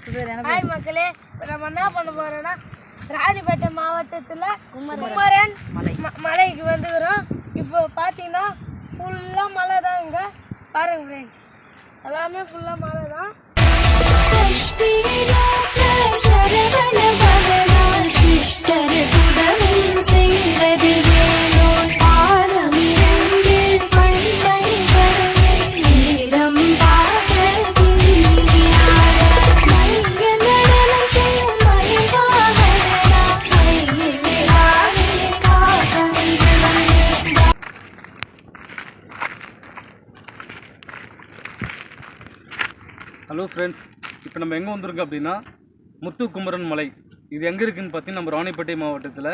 Hi மக்களே, நம்ம என்ன பண்ண போறோம்னா ராணிப்பேட்டை மாவட்டத்தில் குமரன் மலைக்கு வந்துக்கிறோம். இப்போ பார்த்தீங்கன்னா ஃபுல்லாக மலை தான். இங்கே பாருங்க ஃப்ரெண்ட்ஸ், எல்லாமே ஃபுல்லாக மலை தான். ஹலோ ஃப்ரெண்ட்ஸ், இப்போ நம்ம எங்கே வந்திருக்கோம் அப்படின்னா முத்துக்குமரன் மலை. இது எங்கே இருக்குதுன்னு பார்த்தீங்கன்னா நம்ம ராணிப்பேட்டை மாவட்டத்தில்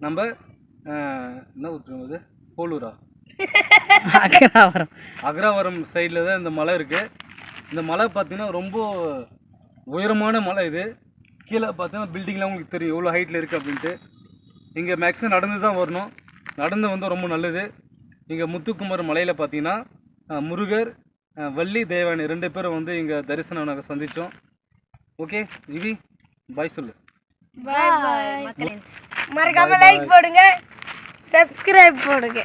நம்ம என்ன ஊற்றுறது போலூரா அக்ராவரம் சைடில் தான் இந்த மலை இருக்குது. இந்த மலை பார்த்திங்கன்னா ரொம்ப உயரமான மலை. இது கீழே பார்த்தீங்கன்னா பில்டிங்லாம் உங்களுக்கு தெரியும் எவ்வளோ ஹைட்டில் இருக்குது அப்படின்ட்டு. இங்கே மேக்ஸிமம் நடந்து தான் வரணும். நடந்து வந்து ரொம்ப நல்லது. இங்கே முத்துக்குமரன் மலையில் பார்த்தீங்கன்னா முருகர் வள்ளி தேவானி 2 பேரும் வந்து இங்கே தரிசனம் நாங்கள் சந்தித்தோம். ஓகே இவி பாய் சொல்லு. பாய். மறக்காம லைக் போடுங்க, சப்ஸ்கிரைப் போடுங்க.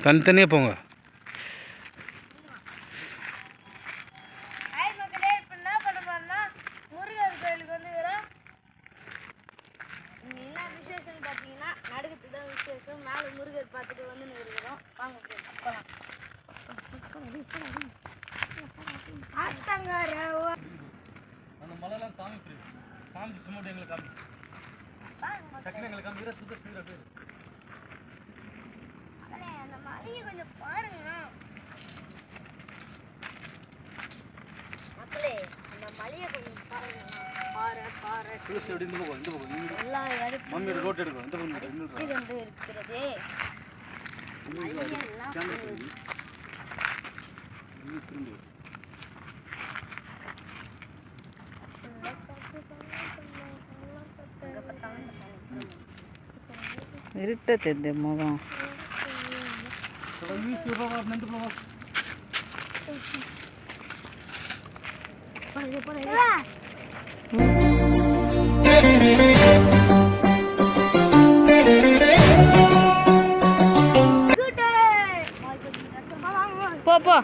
தனித்தனியாக போங்க. ஹாய் மக்களே, இப்போ என்ன பண்ண போறோம்னா முருகர் கோயிலுக்கு வந்துக்கிறோம். இங்கே என்ன விசேஷம்னு பார்த்தீங்கன்னா நடுக்கத்துக்கு தான் விசேஷம். மேலே முருகர் பார்த்துட்டு வந்து இருக்கிறோம். வாங்க போகலாம். அந்த மலையெல்லாம் காமிச்சு சும்மா எங்களுக்கு காமி டக்குனு எங்களுக்கு காமிக்கிற சுத்த ஸ்பீடாக போயிரு. அந்த மலையை கொஞ்சம் பாருங்க மக்களே, அந்த மலையை கொஞ்சம் பாருங்க. பாறை எல்லா மம்மியோட ரோட் எடுக்கும். இந்த வந்து இருக்கிறது இருட்டது முகம். போ போ.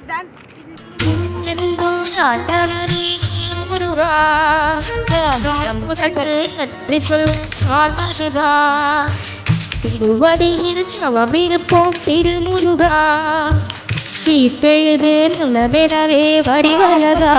திருவடியில் திருமுருகா இப்பொழுது நல்ல வடிவழகா